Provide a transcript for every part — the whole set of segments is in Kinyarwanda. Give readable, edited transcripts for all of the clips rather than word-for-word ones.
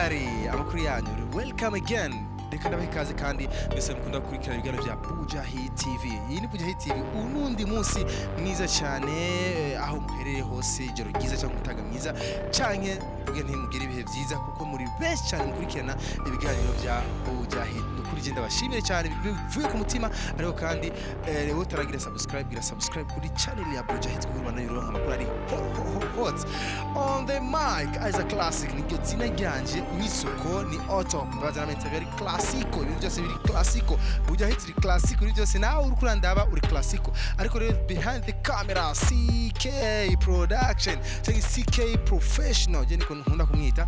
Kigali amakuru yanyu welcome again reka ndabaha ikaze kandi mwese mukunda gukurikira ibiganiro bya Buja Hit TV. Iyi ni Buja Hit TV unundi munsi mwiza cyane aho muherereye hose ijoro ryiza cyangwa umutaga mwiza canke mvuge ntimugire ibihe byiza kuko muri best cyane mukurikirana ibiganiro bya Buja Hit. Kuri genda bashimire cyane bivuye ku mutima ariko kandi rero taragira subscribe kuri channel ya Buja Hit kuko bana yoro amakuru ari hot on the mic as a classic ni cyo zina ryanje n'isoko ni auto mbaza na very classico ibintu byose biri classico Buja Hit iri classico ibintu byose nawe uri kurandaba uri classico ariko rero behind the camera CK production cyangwa CK professional je niko nkunda kumwita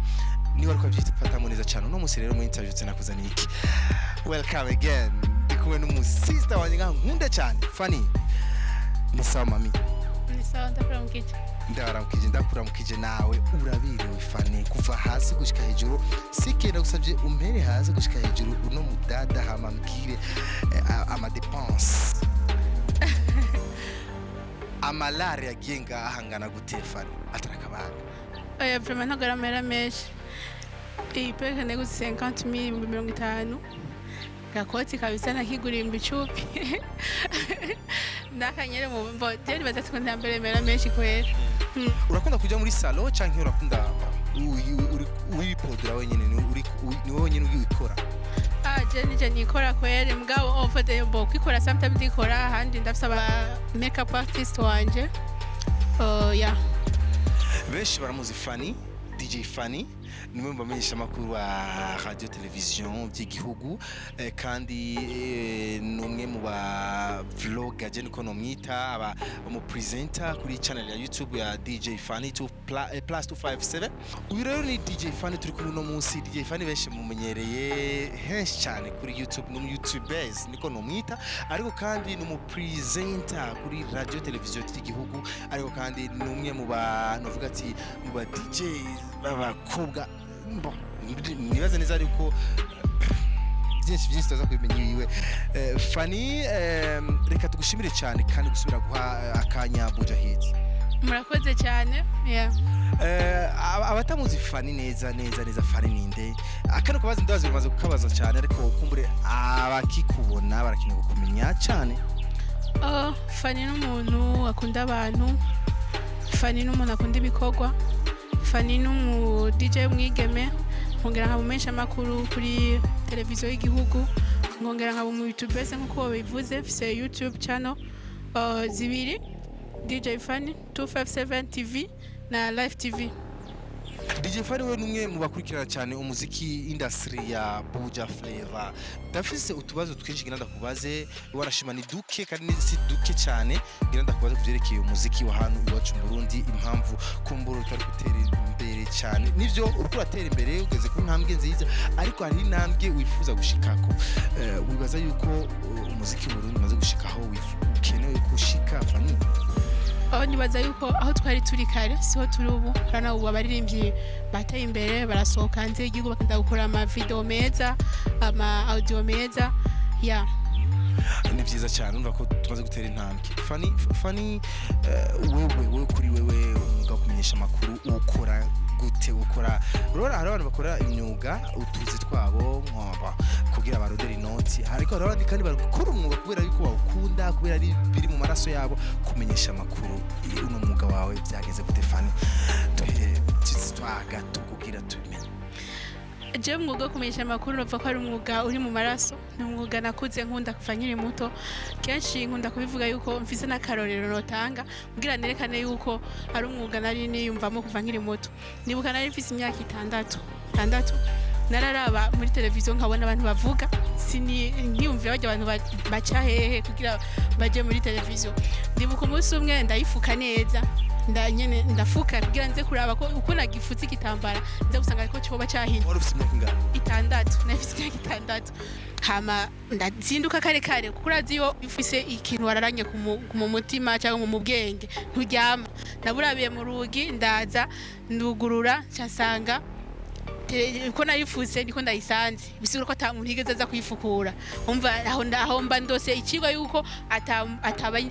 niba ariko byitfata neza cyane no musi rero mu interview nakuzaniye iki. Welcome again ndikuwe n'umusista wanjye nkunda cyane Fanny ni sawa mami ni sawa ndakuramukije nawe urabiriwe Fanny kuva hasi gushika hejuru sikenda gusabye umpere hasi gushika hejuru uno mudada hamambwire ama dépense amalari yagenga ahangana gute Fanny atarakabana oya vraiment ntagoramera meshi iyi peke nego 50,000 50 gakoti kabisa nakiguriye imbicupi ndakanyere mu mbodeli batatu ko ntambere mera meshi kwera. Urakunda kuja muri salon canke urakunda uri podra wenyene ni wowe nyene ubikora? Je nije nikora kwere mugabo over the book ikora sometimes ndikora handi ndafisa makeup artist wanje. Yeah. Beshi baramuzi Fanny DJ Fanny nimwe mbamenyesha makuru wa radio television by'igihugu kandi numwe mu ba vlogger je niko nomwita aba mu presenter kuri channel ya YouTube ya DJ Fanny +257. Uyu rero ni DJ Fanny turi kuri no munsi. DJ Fanny benshi mumenyereye henshi cyane kuri YouTube no YouTubers niko nomwita ariko kandi no mu presenter kuri radio television by'igihugu ariko kandi numwe mu ba novuga ati mu ba DJ babakobwa nibaza neza ariko byinshi tuza kubimenya iwe Fanny reka tugushimire cyane kandi gusubira guha akanya Buja Hit. Murakoze cyane. Yeah. Abatamuzi Fanny neza Fanny ninde akano kubaza ndabaza bimaze kukabaza cyane ariko kumbure abakikubona barakinga kumenya cyane. Fanny n'umuntu akunda abantu, Fanny n'umuntu akunda ibikorwa, Fanny n'umu DJ mwigeme, nkongera nkabumesha makuru kuri televiziyo y'igihugu, nkongera nkabumu YouTube nkuko bivuze fise YouTube channel zibiri DJ Fanny 257 TV na Live TV. DJ Fanny we numwe mu bakurikirana cyane umuziki industry ya Buja Flavor. Dafise utubazo twinshi genda kubaze warashima ni duke kandi si duke cyane genda kubaze kuvyerekeye umuziki wa hano iwacu mu Burundi impamvu kumbura utari gutera imbere cyane nivyo uriko uratera imbere ugeze ku ntambwe nziza ariko hari intambwe wifuza gushikako wibaza yuko umuziki mu Burundi maze gushikaho ukenewe gushika Fanny. Nibaza yuko aho twari turi kare siho turi ubu rana ubu abaririmbyi bateye imbere barasohoka hanze y'igihugu bakunda gukora ama video meza ama audio meza. Yeah. Ni byiza cyane umva ko tumaze gutera intambwe. Fanny wewe kuri wewe umwuga kumenyesha makuru ukora gute ukora rora hari abantu bakora imyuga utuzi twabo nkoba kugira abaroderi noti ariko abandi kandi bakora umwuga kubera yuko bawukunda kubera ari biri mu maraso yabo kumenyesha makuru uno mwuga wawe byageze gute Fanny twaga tukugira tubimenye. Je mwuga kumenyesha makuru nova ko ari umwuga uri mu maraso ni umwuga nakuze nkunda kuva nkiri muto kenshi nkunda kubivuga yuko mfise n'akarorero notanga kugira nerekane yuko ari umwuga nari niyumvamo kuva nkiri muto. Nibuka nari mfise imyaka 6 nararaba muri televiziyo nkabona abantu bavuga nkiyumvira bajya abantu baca hehe kugira baje muri televiziyo. Ndibuka umunsi umwe ndayifuka neza ndafuka kugira nze kuraba ko uko nagifutse igitambara nze gusanga ariko cyo bacahinda. Wari ufite imyaka ingana? 6 nafite imyaka 6 hama ndazinduka kare kuko uraziyo ufise ikintu wararanye ku mutima cyangwa mu bwenge nturyama. Naburabiye mu rugi ndaza ndugurura cyasanga ko nayifuse niko ndayisanze bisigura ko atamuntu yigeze aza kuyifukura umva aho mba ndose ikigwa yuko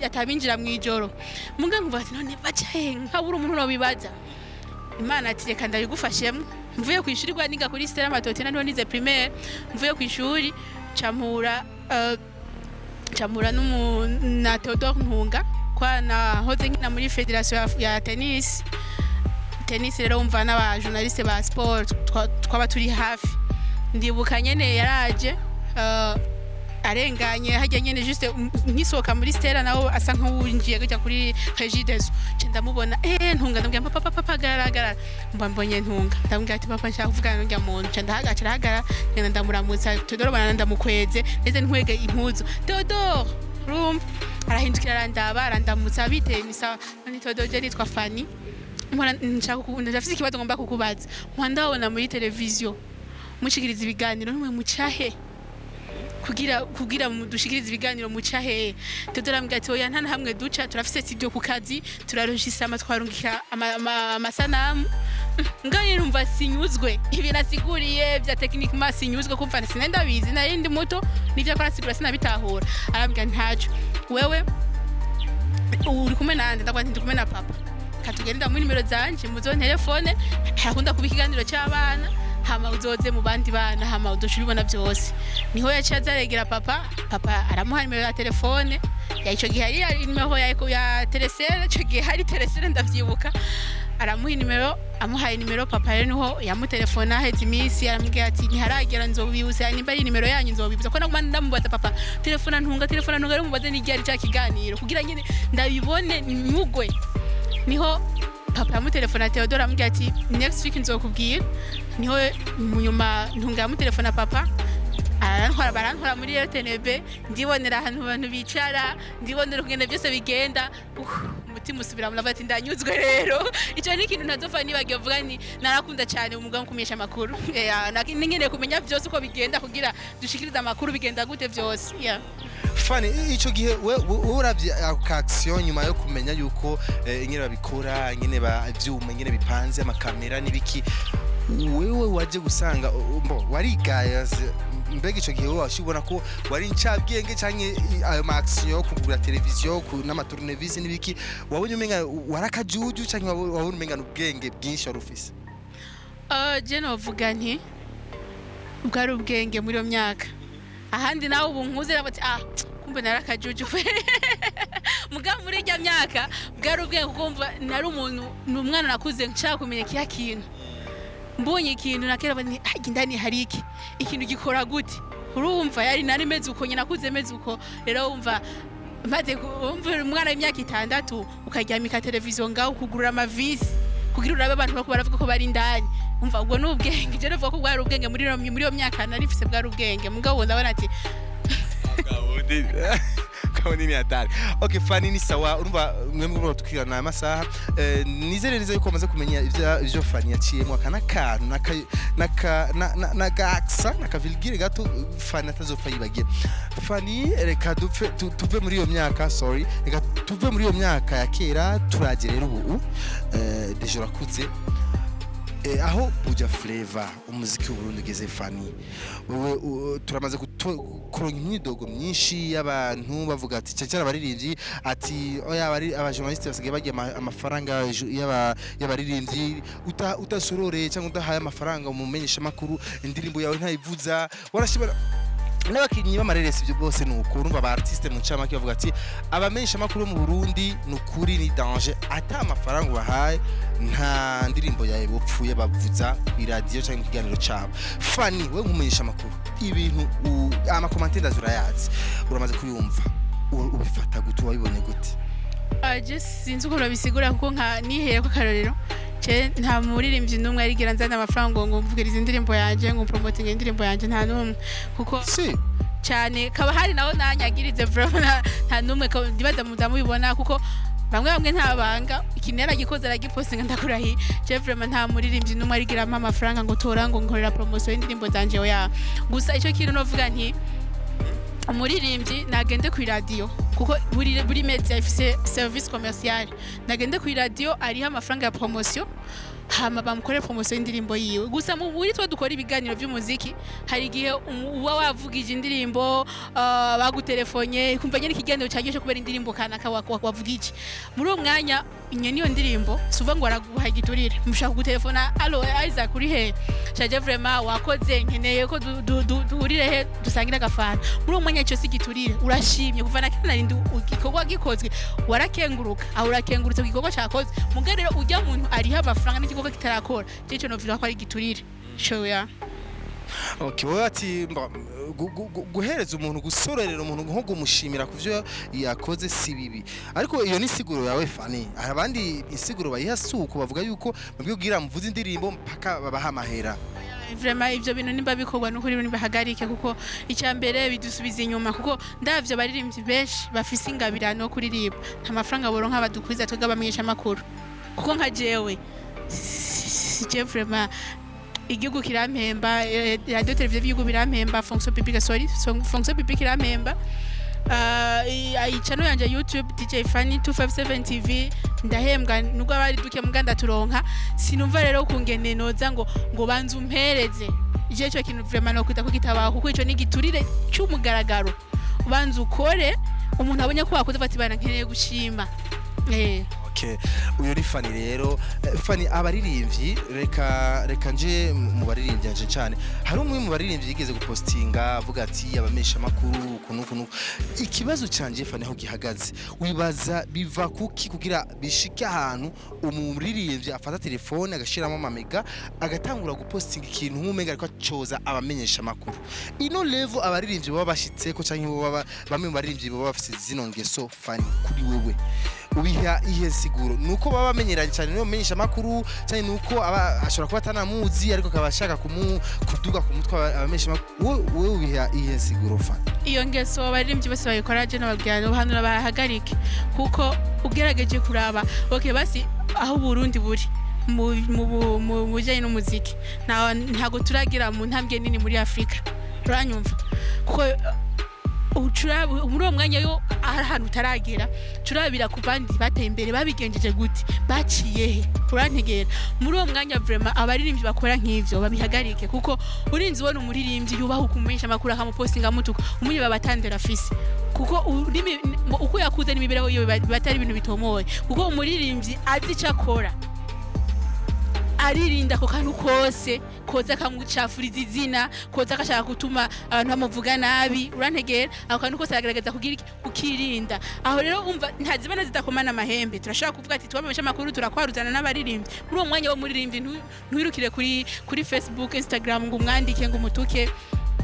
atabinjira mu ijoro muga ngumva ati none bacaye nkabura umuntu no bibaza Imana ati reka ndabigufashemo mvuye ku ishuri niga kuri Stella Matotina niho nize primaire mvuye ku ishuri camura na Theodore Ntunga kwa nahoze nkina muri federation ya tennis rero umva n'aba journaliste ba sport twaba turi hafi ndibuka nyene yaraje arenganye hajya nyene juste nkisoka muri Stella naho asa nk'uwinjiye gutya kuri Regideso ndamubona Ntunga ndambwira papa garagara mbonye Ntunga ndambwira ati papa nshaka kuvugana n'ujya muntu ndahagacira hagara ngenda ndamuramutsa Theodore bana ndamukweze ndetse ntwege impuzu Theodore room arahindukira arandamutsa bite misa ni Theodore je nitwa Fanny mwana nshaka ndafite ikibazo ngomba kukubaza ndabona muri televiziyo mushikiriza ibiganiro numwe mucahe kugira mudushikiriza ibiganiro mucahe Theodore ambwira ati oya nta hamwe duca turafise sibyo ku kazi turarujisa amatwarungika amasanamu ngani numva sinyuzwe ibi nasiguriye bya technique ma sinyuzwe kumva sinenda bizi nari ndi muto nivyo akora sigura sinabitahura arambwira ntacu wewe uri kumwe nande ndakwa ndi kumwe na papa katugenda muri nimero zanje muzo telefone hakunda kuba ikiganiro cy'abana hama uzoze mu bandi bana hama udoshubibona byose niho yacaza aregera papa aramuha nimero ya telefone ico gihe ari nimero ya Teresere ico gihe hari Teresere ndavyibuka aramuha nimero amuhaye nimero papa rero niho yamutelefona aheze imisi aramubwira ati ntiharagera nzobibuza nimba ari nimero yanyu nzobibuza ko naguma ndamubaza papa telefona ntunga ari mubaze n'iryari cya kiganiro kugira nyine ndabibone nyugwe niho papa yamutelefona Theodore amubwira ati next week nzokubwira niho munyuma Ntunga yamutelefona papa barantwara muri RTNB ndibonera ahantu abantu bicara ndibonera kugenda byose bigenda umutima usubira muravuga ati ndanyuzwe rero icyo ni ikintu ntazopfa nibagiye vuga ni narakunda cyane umugabo kumenyesha amakuru nkeneye kumenya byose uko bigenda kugira dushikiriza amakuru bigenda gute byose Fanny ico gihe uravye action nyuma yo kumenya yuko nyine babikora nyine bavyuma nyine bipanze amakamera nibiki wewe waje gusanga warigayaze mbega ico gihe washibona ko wari incabwenge canke ayo action yo kugura televiziyo n'amatournevis nibiki wabonye umenga warakajuju canke wabonye umenga n'ubwenge bwinshi warufise je novuga nti bwari ubwenge muri yo myaka ahandi nawe ubu nkuze bati kumbe narakajuju muga muri rya myaka bwari ubwenge kumva nari umuntu n'umwana nakuze nshaka kumenya kiya kintu mbonye ikintu nakera bani ndani hari ikintu gikora gute urumva yari nari meze uko nyina kuze meze uko rero umva maze umva umwana w'imyaka 6 ukaryamika televiziyo ngaho kugurura amavisi kugira urabe abantu bako baravuga ko bari ndani umva ubwo n'ubwenge je navuga ko bwari ubwenge muri yo myaka nari mfise bwari ubwenge mugabo ndabona ati kabone ni hatari. Okay Fanny ni sawa urumva mwemwe tukirana amasaha nizerereza yuko amaze kumenya ivyo Fanny yaciyemo akana kantu naka nakavilgire gato Fanny atazopfa yibagiye. Fanny reka tuve muri iyo myaka reka tuve muri iyo myaka ya kera turagerera ubu deje rakuze aho Buja Flavor umuziki w'Uburundi ugeze Fanny turamaze kuronka imyidogo myinshi y'abantu bavuga ati cyane abaririmbyi ati oya abajournaliste basigaye bagiye amafaranga y'abaririmbyi utasorore cyangwa udahaye amafaranga umumenyesha makuru indirimbo yawe ntayivuza warashibara n'abakinyi b'amareresi byo bose nuko urumva ba artiste mu cyama kivuga ati abamenyesha makuru mu Burundi nukuri ni danger ata amafaranga bahaye nta ndirimbo yawe bopfuye bavuza ku radio cyangwa mu kiganiro cyabo. Fanny we nkumenyesha makuru ibintu amakomante ndazurayazi uramaze kuyumva ubifata gute wabibonye gute? Je sinzi uko babisigura kuko nka niheye ko karorero nta muririmbyi n'umwe arigira nzana amafaranga ngo mvugirize indirimbo yanje ngo promoting indirimbo yanje nta n'umwe kuko cyane kaba hari naho nanyagirize vraiment nta n'umwe ndibaza muzamubibona kuko bamwe ntabanga ikintu yaragikoze aragipostinga ndakurahi je vraiment nta muririmbyi n'umwe arigira amafaranga ngo tora ngo nkorera promotion y'indirimbo zanje oya gusa icyo kintu novuga nti umuririmbyi nagende ku radio kuko buri media ifise service commercial nagende ku radio ari amafaranga ya promotion hama bamukore promotion y'indirimbo yiwe gusa muri twe dukora ibiganiro by'umuziki hari igihe uba wavugije indirimbo bagutelefonye kumva nyine ikiganiro cyagishe kubera indirimbo kanaka wavugije muri uwo mwanya inye niyo ndirimbo suva ngo araguha igiturire mushaka gutelefona allo Isaac uri he shaje vraiment wakoze nkeneye ko duhurire he dusangira agafana muri uwo mwanya cyo sigiturire urashimye kuvana kana nindi igikorwa gikozwe warakenguruka aho urakengurutse igikorwa cyakozwe mugarero ujya muntu ari amafaranga n'igikorwa kitarakora cyo no vuga ko ari giturire show ya Okay, wowe ati guhereza umuntu gusorerera umuntu nko gumushimira kuvyo yakoze si bibi ariko iyo ni siguro yawe Fani abandi isiguro bayihasuko bavuga yuko mubyo bwira muvuze indirimbo mpaka babaha amahera vraiment ivyo bintu nimba bikorwa n'ukuri nibahagarike kuko icyambere bidusubiza inyuma kuko ndavyo baririmbyi benshi bafise ingabirano kuririmba nta mafaranga boronka badukwiza twega bamenyesha makuru kuko nka jewe je vraiment igihugu kirampemba radio televiziyo y'igihugu birampemba fonction publique fonction publique irampemba channel yanje YouTube DJ Fanny 257 TV ndahembwa nubwo abari duke muganda turonka sinumva rero kungene noza ngo banze umpereze je cyo kintu vraiment no kwita kugitabaho kuko ico ni giturire cy'umugaragaro banze ukore umuntu abonye ko wakoze bati bana nkeneye gushima Okay, uyo ni Fani rero Fani abaririmbyi reka nje mu baririmbyi nje cyane hari umwe mu baririmbyi yigeze gupostinga avuga ati abamesha makuru kunukunu ikibazo canje Fani aho gihagaze wibaza biva kuki kugira bishike ahantu umuririmbyi afata telefone agashiramo amamega agatangura gupostinga ikintu nk'umenga ariko acoza abamenyesha makuru ino level abaririmbyi baba bashitse ko canke baba bamwe mu baririmbyi baba bafite zino ngeso Fani kuri wewe ubiha ihe siguro nuko baba bamenyeranye cyane no menyesha makuru cyane nuko ashobora kuba atanamuzi ariko kabashaka kuduga ku mutwe abamenyesha makuru wewe ubiha ihe siguro Fani iyo ngeso abaririmbyi bose bayikora je n'ababwirana bahanura bahagarike kuko ugerageje kuraba okay basi aho Burundi buri mu bujanye n'umuziki ntago turagira mu ntambwe nini muri Afrika uranyumva kuko muri uwo mwanya yo ahantu utaragera turabira ku bandi bateye imbere babigenjeje gute baciye he urantegera muri uwo mwanya vraiment abaririmbyi bakora nk'ivyo babihagarike kuko urinzi ubona umuririmbyi yubaho kumumenyesha makuru akamupostinga mutuko umunye babatandera afise kuko uko yakuze n'imibereho yo batari ibintu bitomoye kuko umuririmbyi azi cakora aririnda ko kantu kose koza kamucafuriza izina koza akashaka gutuma abantu bamuvuga nabi urantegera aho kantu kose aragerageza kugira ukirinda aho rero umva ntazibana zidakomana amahembe turashaka kuvuga ati twabamesha makuru turakwaruzana n'abaririmbyi muri uwo mwanya wo muririmbyi ntuirukire kuri Facebook Instagram ngo umwandike ngo umutuke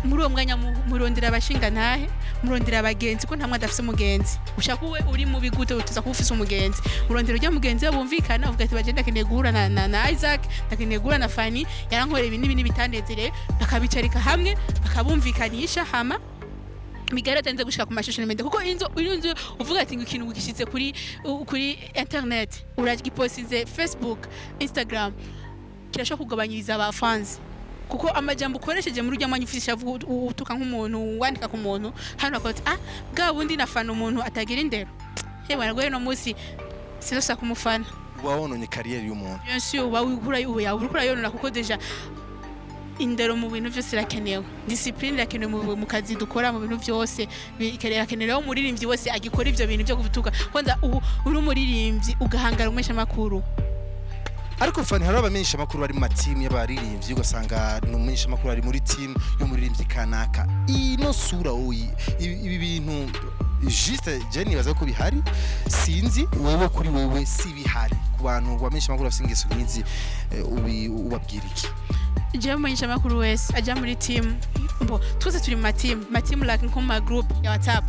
muri uwo mwanya murondera abashinga ntahe murondera abagenzi ko ntamwe adafise umugenzi ushaka uwe uri mu bigute utuza kubufisa umugenzi urondera ujya mugenzi bumvikana uvuga ati bagenda keneye guhura na Isaac ndakeneye guhura na Fani yarankorera ibintu bitanezere bakabicarika hamwe bakabumvikanisha hama migara tanze gushika ku mashusho n'imende kuko inzo uvuga ati ngo ikintu gishitse kuri internet uragipostize Facebook Instagram kirashaka kugabanyiriza aba fans kuko amajambo ukoresheje muri ujya mwanya ufisha utuka nk'umuntu wandika ku muntu hano akoti bwa bundi nafana umuntu atagira indero hewe nagwe no musi sizosa kumufana wabononye career y'umuntu bien sûr urukura yonona kuko deja indero mu bintu byose irakenewe discipline irakenewe mu kazi dukora mu bintu byose bikenewe umuririmbyi wese agikora ivyo bintu byo kuvutuka kwanza uri umuririmbyi ugahangara umesha makuru ariko Fani hari abamenyesha makuru bari mu team y'abaririmbyi ugasanga n'umumenyesha makuru ari muri team y'umuririmbyi kanaka ino sura oyi ibi bintu juste Jenny baza ko bihari sinzi wewe kuri wewe si bihari ku bantu bamenyesha makuru basingeso nkizi ubabwira iki je mumenyesha makuru wese aja muri team mbo twese turi mu team like nko ma group ya WhatsApp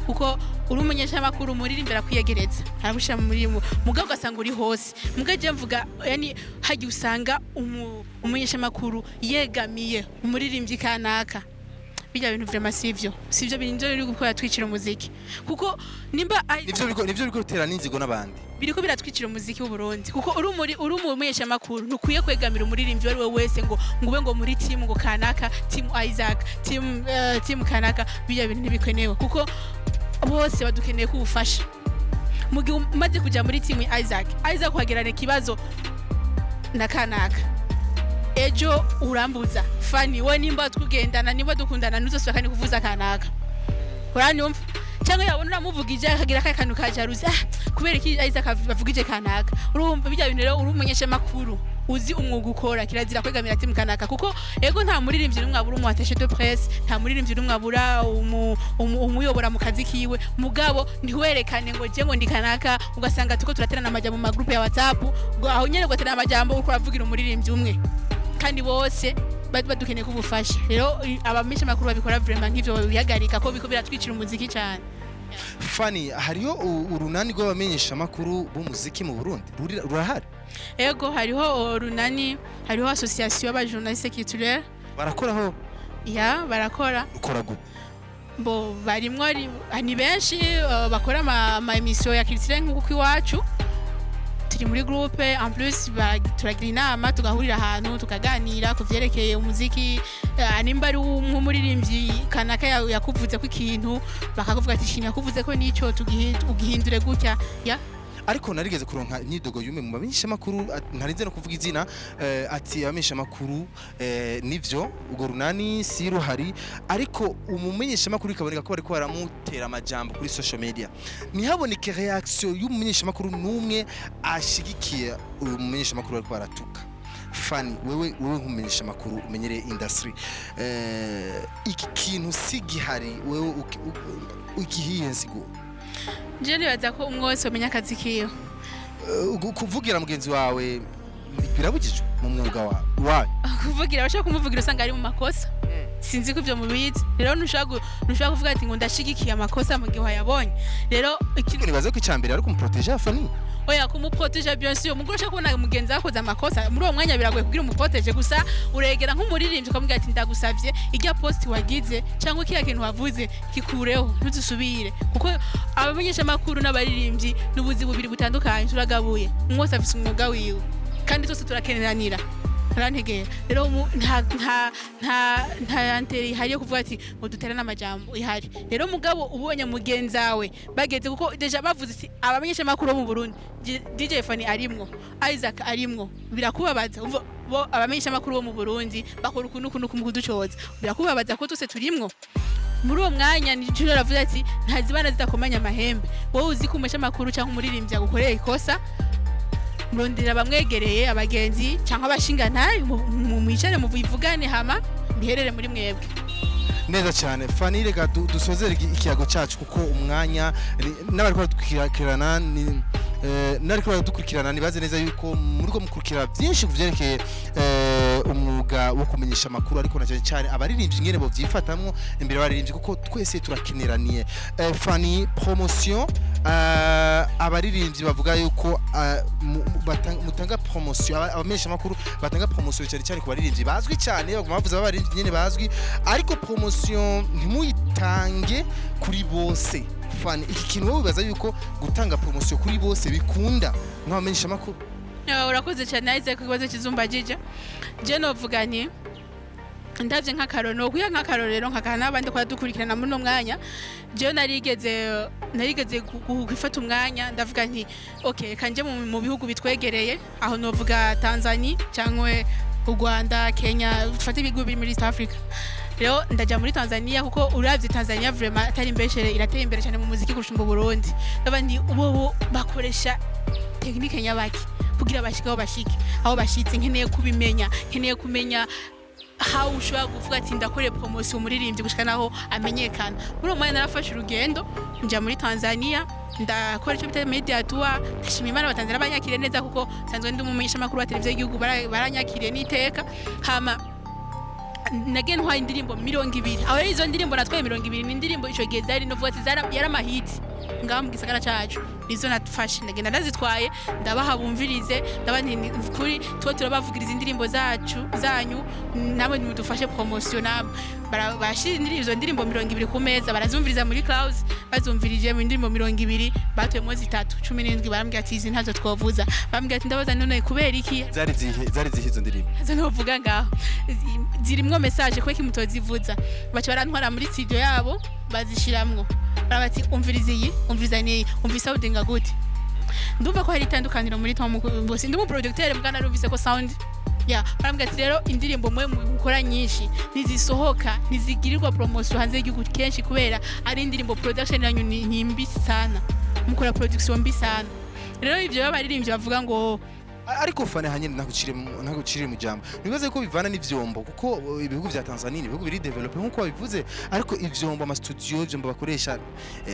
kuko uri umunyesha makuru muririmbira kwiyegereza arabushira muri mugabo ugasanga uri hose mugaje mvuga yani haji usanga umunyesha makuru yegamiye umuririmbyi kanaka bijya bintu vraiment sivyo bintu biri gukora twicira umuziki kuko nimba nivyo biko gutera n'inzigo n'abandi biriko biratwicira umuziki w'u Burundi kuko uri umumenyesha makuru ntukuye kwegamira umuririmbyi wari we wese ngo ube ngo muri team ngo kanaka team Isaac team kanaka bijya bintu ntibikenewe kuko bose badukeneye kubufasha mugihe umaze kuja muri team Isaac kuhagerana ikibazo na kanaka ejo urambuza Fani we nimba tugendana nimba dukundana nuzosubira kandi kuvuza kanaka uranyumva cyangwa yabona uramuvugije akagira akantu kajaruzi kubera iki aiza kavugije kanaka urumva bijya bintu rero urumenyesha makuru uzi umwuga ukora kirazira kwegamira ati mkanaka kuko ego nta muririmbyi numwe abura umu attaché de presse nta muririmbyi numwe abura umuyobora mu kazi kiwe mugabo ntiwerekane ngo je ngo ndikanaka ugasanga tuko turaterana amajambo mu groupe ya WhatsApp ngo aho nyene gwaterana amajambo uko bavugira umuririmbyi umwe kandi bose badukeneye kubufasha rero abamisha makuru babikora vraiment nk'ivyo babihagarika ko biko biratwicira umuziki cyane. Fani hariho urunani rw'abamenyesha makuru b'umuziki mu Burundi rurahari? Ego hariho urunani, hariho association y'abajournalistes culturels barakoraho ya barakora ukora gute bo barimwo ni benshi bakora ama emission ya culturel nk'uko iwacu turi muri groupe en plus turagira inama tugahurira ahantu tukaganira kuvyerekeye umuziki nimba ari umuririmbyi kanaka yakuvuze ko ikintu bakakuvuga ati shina yakuvuze ko nico tugihindure gutya ya ariko narigeze kuronka nyidogo yume mu bamenyesha makuru ntarinze no kuvuga izina ati abamenyesha makuru nivyo ugo runani si ruhari ariko umumenyesha makuru ikaboneka ko bariko baramutera amajambo kuri social media nihaboneke reaction y'umumenyesha makuru numwe ashigikiye umumenyesha makuru bariko baratuka. Fani wewe nk'umumenyesha makuru umenyereye industry iki kintu sigihari wewe ukihiye nsigo je nibaza ko umwose umenya akazi kiyo kuvugira mugenzi wawe birabujijwe mu mwuga wawe kuvugira bashaka kumuvugira usanga ari mu makosa sinzi ko ivyo mubizi rero ntushaka kuvuga ati ngo ndashigikiye amakosa mu gihe wayabonye rero ikintu nibaze ko icambere ari kumuproteger Fani oya kumuproteger bien sûr mugore ushaka kubona mugenzi wakoze amakosa muri uwo mwanya biragoye kugira umuproteger gusa uregera nk'umuririmbyi ukamubwira ati ndagusavye irya post wagize cyangwa kiya kintu wavuze kikureho ntuzusubire kuko abamenyesha makuru n'abaririmbyi n'ubuzi bubiri butandukanye turagabuye umwose afise umwuga wiwe kandi twese turakeneranira rantegera rero nta anteri hari yo kuvuga ati ngo duterana amajambo ihari rero mugabo ubonye mugenzawe bageze kuko deja bavuze ati abamenyesha makuru mu Burundi DJ Fani arimwo Isaac arimwo birakubabaza bo abamenyesha makuru bo mu Burundi bakora ukuntu kumuducoza birakubabaza ko twese turimwo muri uwo mwanya nico ravuze ati ntazibana zitakomanya amahembe wowe uzi kumesha makuru cyangwa umuririmbyi agukoreye ikosa murondera bamwegereye abagenzi cyangwa abashingana mwicare muvugane hama biherere muri mwebwe neza cyane. Fani reka dusozere ikiyago cyacu kuko umwanya n'abariko dukurikirana nibaze neza yuko muri ko mukurikira byinshi kuvyerekeye umwuga wo kumenyesha makuru ariko naje cyane abaririmbyi ngene bo vyifatamwo imbere abaririmbyi kuko twese turakeneraniye. Fani promotion abaririmbyi bavuga yuko mutanga promotion abamenyesha makuru batanga promotion cyane ku baririmbyi bazwi cyane bavuze abaririmbyi nyene bazwi ariko promotion ntimuyitange kuri bose. Fani iki kintu wowe bibaza yuko gutanga promotion kuri bose bikunda nk'abamenyesha makuru? Urakoze cyane aize ku kibazo kizumbagije je novuga nti ndavye nk'akarono kuya nk'akarorero nkakana abandi kwa dukurikirana muri no mwanya je narigeze gufata umwanya ndavuga nti okay kanje mu bihugu bitwegereye aho novuga Tanzania cyangwa u Rwanda Kenya ufate ibihugu biri muri East Africa rero ndaja muri Tanzania kuko uravye Tanzania vraiment atari imbeshere irateye imbere cyane mu muziki kurusha mu Burundi ndabandi ubo bakoresha technique nyabaki kugira bashikaho aho bashitse nkeneye kubimenya nkeneye kumenya how ushobora kuvuga ati ndakore promotion umuririmbyi gushika naho amenyekana muri umwe narafashe urugendo nja muri Tanzania ndakora icyo bita media tour ndashimira Imana Batanzania banyakire neza kuko sanzwe ndi umumenyesha makuru wa televiziyo y'igihugu baranyakiriye n'iteka hama nagene ntwaye indirimbo 200 aho izo ndirimbo natwaye 200 ni indirimbo ico gihe zari novuga ati yaramahiti ngaho mu gisagara cacu izo natufashe ndagenda ndazitwaye ndabaha bumvirize ndabandi kuri tuba turabavugiriza indirimbo zanyu namwe nimudufashe promotion namwe barashira izo ndirimbo 200 ku meza barazumviriza muri Clouds bazumvirije mu ndirimbo 200 batwemo zitatu 17 barambwira ati izi ntazo twovuza bambwira ati ndabaza none kubera iki zari zihe izo ndirimbo zo novuga ngaho zirimwo message kweki mutozivuza baca barantwara muri studio yabo bazishiramwo barabati umviriza iyi umviriza ni umvisa udinga gute ndumva ko hari itandukaniro muri Tom Mbosi ndi mu producteur mbwana narumvise ko sound ya barambwira ati rero indirimbo mwe mukora nyinshi nizisohoka nizigirirwa promotion hanze y'igihugu kenshi kubera ari indirimbo production yanyu ni mbi sana mukora production mbi sana rero ivyo babaririmbye bavuga ngo ariko fane hanyine nagucire mu jambo nibaze ko bivana n'ivyombo kuko ibihugu vya Tanzania ibihugu biri develop nkuko babivuze ariko ivyombo ama studio ivyombo bakoresha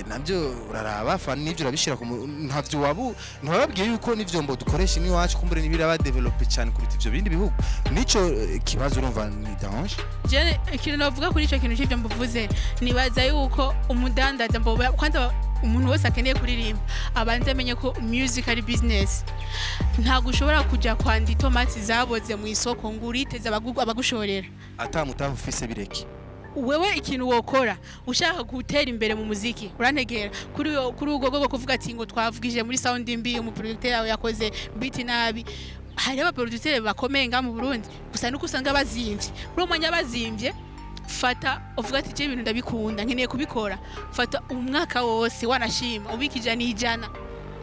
nabyo uraraba fane nivyo urabishira ku ntavyo wabu ntibababwiye yuko n'ivyombo dukoresha ni wacu kumbure nibira ba develop cyane kuruta ivyo bindi bihugu nico kibazo urumva ni danger je ikintu navuga kuri ico kintu cy'ivyo mbuvuze nibaza yuko umudandaza mbo kwanza umuntu wese akeneye kuririmba abanze amenye ko music ari business ntago ushobora kujya kwanda itomati zaboze mu isoko ngo uriteze abagushorera atamutavu ufise bireke wewe ikintu wokora ushaka gutera imbere mu muziki urantegera kuri ugo gogo kuvuga ati ngo twavugije muri sound mbi mu producteur yawe yakoze beat nabi hari aba producteur bakomeye nga mu Burundi gusa nuko usanga bazimvye uri umwanya bazimvye fata uvuga ati je ibintu ndabikunda nkeneye kubikora fata umwaka wose wanashima ubikija ni ijana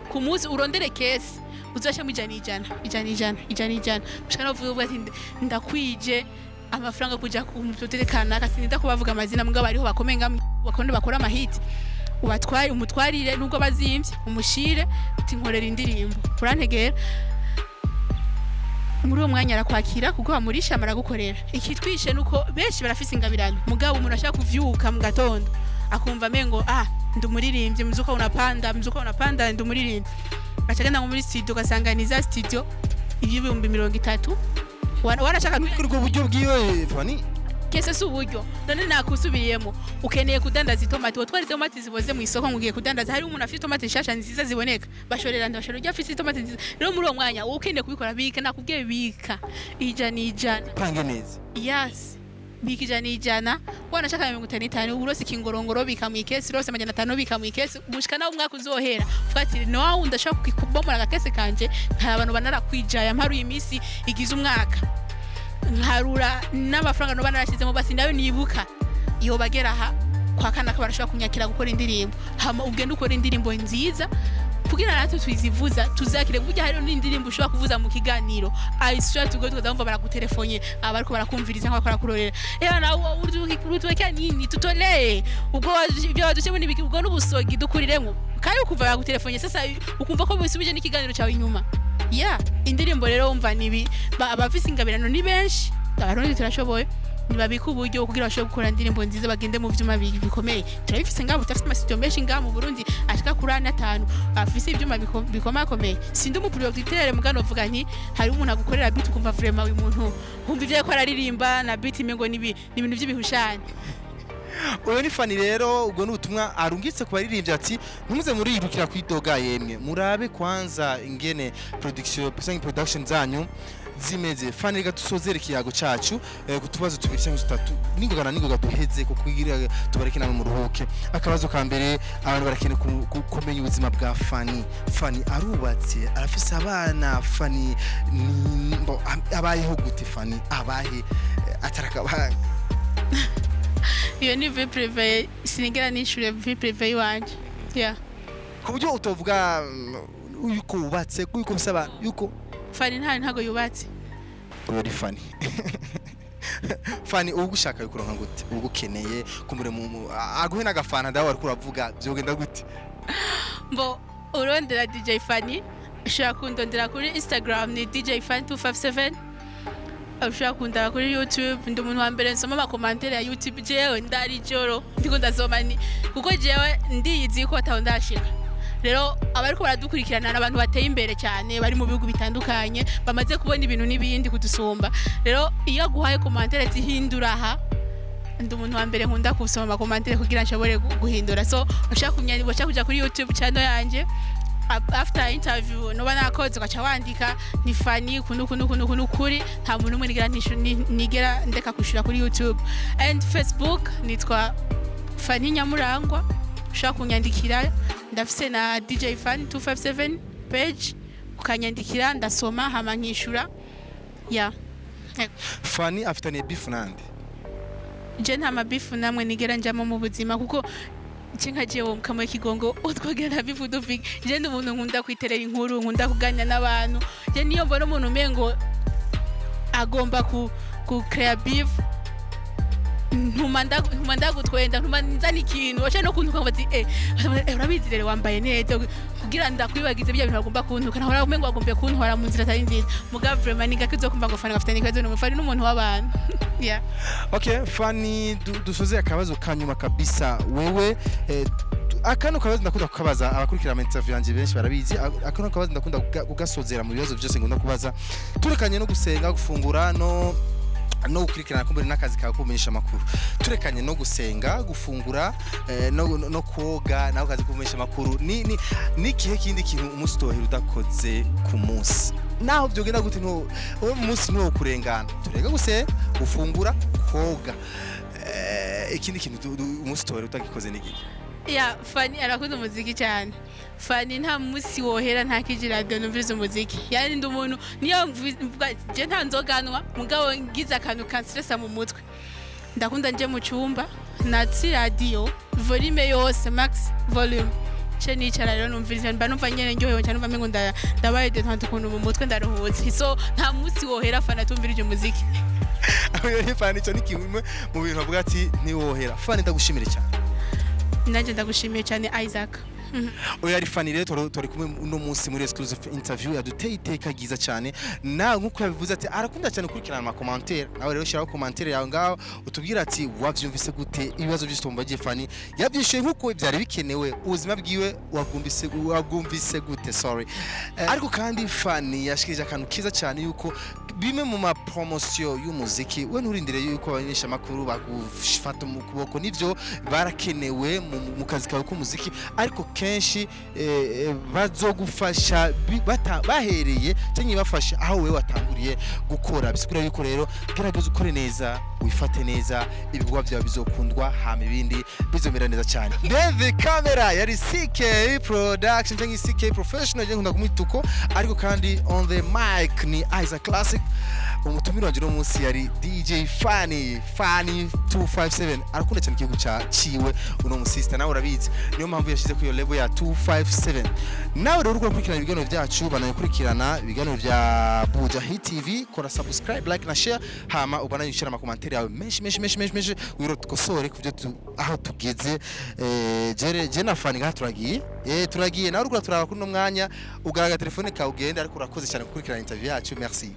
ku munsi urondere kesi uzasha mu ijana ushaka uvuga ati ndakwije amafaranga kuja ku mutotekana akasinda kubavuga amazina mugabo ariho bakomeye bakonde bakora amahiti umutwarire nubwo bazimvye umushire uti nkorera indirimbo urantegera muri uwo mwanya arakwakira kuko bamurisha amaragukorera ikitwishe nuko benshi barafise ingabirano mugabo umuntu ashaka kuvyuka mu gatondo akumva mengo ndumuririmbye mzuko unapanda ndumuririmbye acagenda muri studio gasanganiza studio ibihumbi 30 warashaka kurwo buryo bwiwe fani kese su buryo none nakusubiriyemo ukeneye kudandaza itomati wotwara itomati ziboze mu isoko ngugiye kudandaza hari umuntu afite itomati shasha nziza ziboneka bashorera afite itomati nziza rero muri uwo mwanya ukeneye kubikora bika nakubwiye bika ijana pange neza yes bika ijana wanashaka 55 urose kingorongoro bika mu ikesi rose 500 bika mu ikesi mushika nawo umwaka uzohera ufati no ndashaka kukubomora agakese kanje nta abantu banarakwijaya mparu imisi igize umwaka nkarura n'amafaranga no banarashizemo basi nayo nibuka iyo bageraha kwa kana kabarashaka kunyakira gukora indirimbo hama ugenda ukora indirimbo nziza kugira natwe twizivuza tuzakire burya hari n'indirimbo ushobora kuvuza mu kiganiro I swear to God ndumva baragutelefone abariko barakumviriza nko bakora kurorera na urutweka nini tutolee ubwo ibyo badushemo n'ibiki ubwo n'ubusogi dukuriremo kandi ukuva bagutelefone sasa ukumva ko bisubije n'ikiganiro cyawe inyuma indirimbo rero umva nibi abafise ingabirano ni benshi abarundi turashoboye nibabika uburyo kugira bashobore gukora indirimbo nziza bagende mu vyuma bikomeye turabifise ngabo tafite amasitudio menshi ngabo mu Burundi ashika kuri 5 afise ivyuma bikomakomeye sindi mu producteur mugano uvuga nti hari umuntu agukorera beat ukumva vraiment uyu muntu humva ivyo yakora aririmba na beat mengo ni ibintu by'ibihushanye uyo ni fani rero ubwo n'ubutumwa arungitse ku baririmbye ati numuze murirukira kwidoga yemwe murabe kwanza ingene production zanyu zimeze fani rega tusozere kiyago cacu kutubazo tubiri cyangwa tutatu ningoga duheze ko kugira tubareke namwe mu ruhuke akabazo ka mbere abantu barakene kumenya ubuzima bwa fani arubatse arafise abana fani abayeho gute fani abahe atarakabanga iyo ni vie privée sinigera nishure vie privée wanje ku buryo utovuga yuko ubatse yuko bisaba yuko fani ntago yubatse uri fani fani ugushaka yukuronka gute ugukeneye kumure mu aguhe nagafana dawe ariko uravuga byogenda gute mbo urondera DJ Fani ushaka kundondera kuri Instagram ni DJ Fan 257 ushaka kundara kuri YouTube ndi umuntu wa mbere nsoma amakomantere ya YouTube jewe ndari joro ndiko ndazoma ni kuko jewe ndiyizi ko atawundashika rero abariko baradukurikirana n'abantu bateye imbere cyane bari mu bihugu bitandukanye bamaze kubona ibintu n'ibindi kudusumba rero iyo guhaye komantere zihindura ndi umuntu wa mbere nkunda kusoma amakomantere kugira nshobore guhindura so ushaka kuja kuri YouTube channel yanje after interview no banakoze gacha wandika ni Fani kunu kuri nta muntu umwe nigera ndeka kushira kuri YouTube and Facebook nitwa Fani Nyamurangwa ushaka kunyandikira ndafise na DJ Fan 257 page ukanyandikira ndasoma hama nkishura Fani afitanye beef nande je nta mabifu namwe nigera njamo mu buzima kuko nka jewe mukamwe kigongo utwogera bivuga uvika je ndi umuntu nkunda kwiterera inkuru nkunda kuganira n'abantu je niyo mbona umuntu umengo agomba ku creative ntuma ndagutwenda ntuma nzana ikintu wacha no kuntuka bati urabizi rero wambaye neza kugira ndakwibagize bya bintu bagomba kuntuka naho umengo agombe kuntwara mu nzira atari nziza muga vraiment nigakizo kumva ngo fana gafitanye kazo n'umufari n'umuntu w'abantu yeah. Okay, Fanny, dusoze akabazo kanyuma kabisa wewe akano kabazo ndakunda kukabaza abakurikira ama interview yanje benshi barabizi akano kabazo ndakunda kugasozera mu bibazo byose ngunda kubaza turekanye no gusenga gufungura no gukurikirana kumbere n'akazi kawe kumenyesha amakuru turekanye no gusenga gufungura no koga naho kazi kumenyesha amakuru ni kihe kindi kintu umunsi tohera udakoze ku munsi naho byogenda gute no umunsi no kurengana turega guse gufungura koga ikindi kintu umunsi tohera utagikoze niki ya Fanny arakuze umuziki cyane Fanny nta musi wohera nta kijirado numviriza umuziki yani ndi umuntu niyo je nta nzoganwa mugabo ngize akantu kanstressa mu mutwe ndakunda nje mu cyumba natsi radio volume yose max volume che nicara rero numviriza mba numva nyene njyohewe cyane numva mengo ndabaye detente ukuntu mu mutwe ndaruhutse so nta musi wohera Fanny atumvirije umuziki ayo Fanny cyo ni kimwe mu bintu avuga ati ntiwohera Fanny ndagushimire cyane nanje ndagushimiye cyane Isaac oya ari Fanny rero tori kumwe uno munsi muri exclusive interview yaduteye iteka giza cyane na nkuko yabivuze ati arakunda cyane kurikirana ama commentaire nawe rero shiraho commentaire yawe ngaho utubwira ati wavyumvise gute ibibazo by'istomba je Fanny yabyishuye nkuko byari bikenewe ubuzima bwiwe wabwumvise gute sorry ariko kandi Fanny yashikije akantu kiza cyane yuko bimwe mu ma promotion y'umuziki we nturindire yuko abanyesha makuru bagufata mu kuboko nivyo barakenewe mu kazi kawe k'umuziki ariko kenshi bazogufasha bahereye cyangwa bafasha aho wewe watanguriye gukora bisikura yuko rero gerageza ukore neza wifate neza ibikorwa byawe bizokundwa hama ibindi bizomera neza cyane then the camera yari CK production cyangwa CK professional je nkunda kumwituko ariko kandi on the mic ni Isaac Classic umutumiro wanje no munsi yari DJ Fanny 257 arakunda cyane igihugu ciwe uno musista nawe urabizi niyo mpamvu yashize ku yo level ya 257 nawe rero ukurikirana ibiganiro byacu banakurikirana ibiganiro bya Buja Hit TV kora subscribe like na share hama ubana yishira ama commentaire yawe meshi wiro tukosore kuvyo aho tugeze je na Fanny turagiye nawe urukura turaba kuno mwanya ugaragaza telefone ka ugenda ariko urakoze cyane gukurikirana interview yacu merci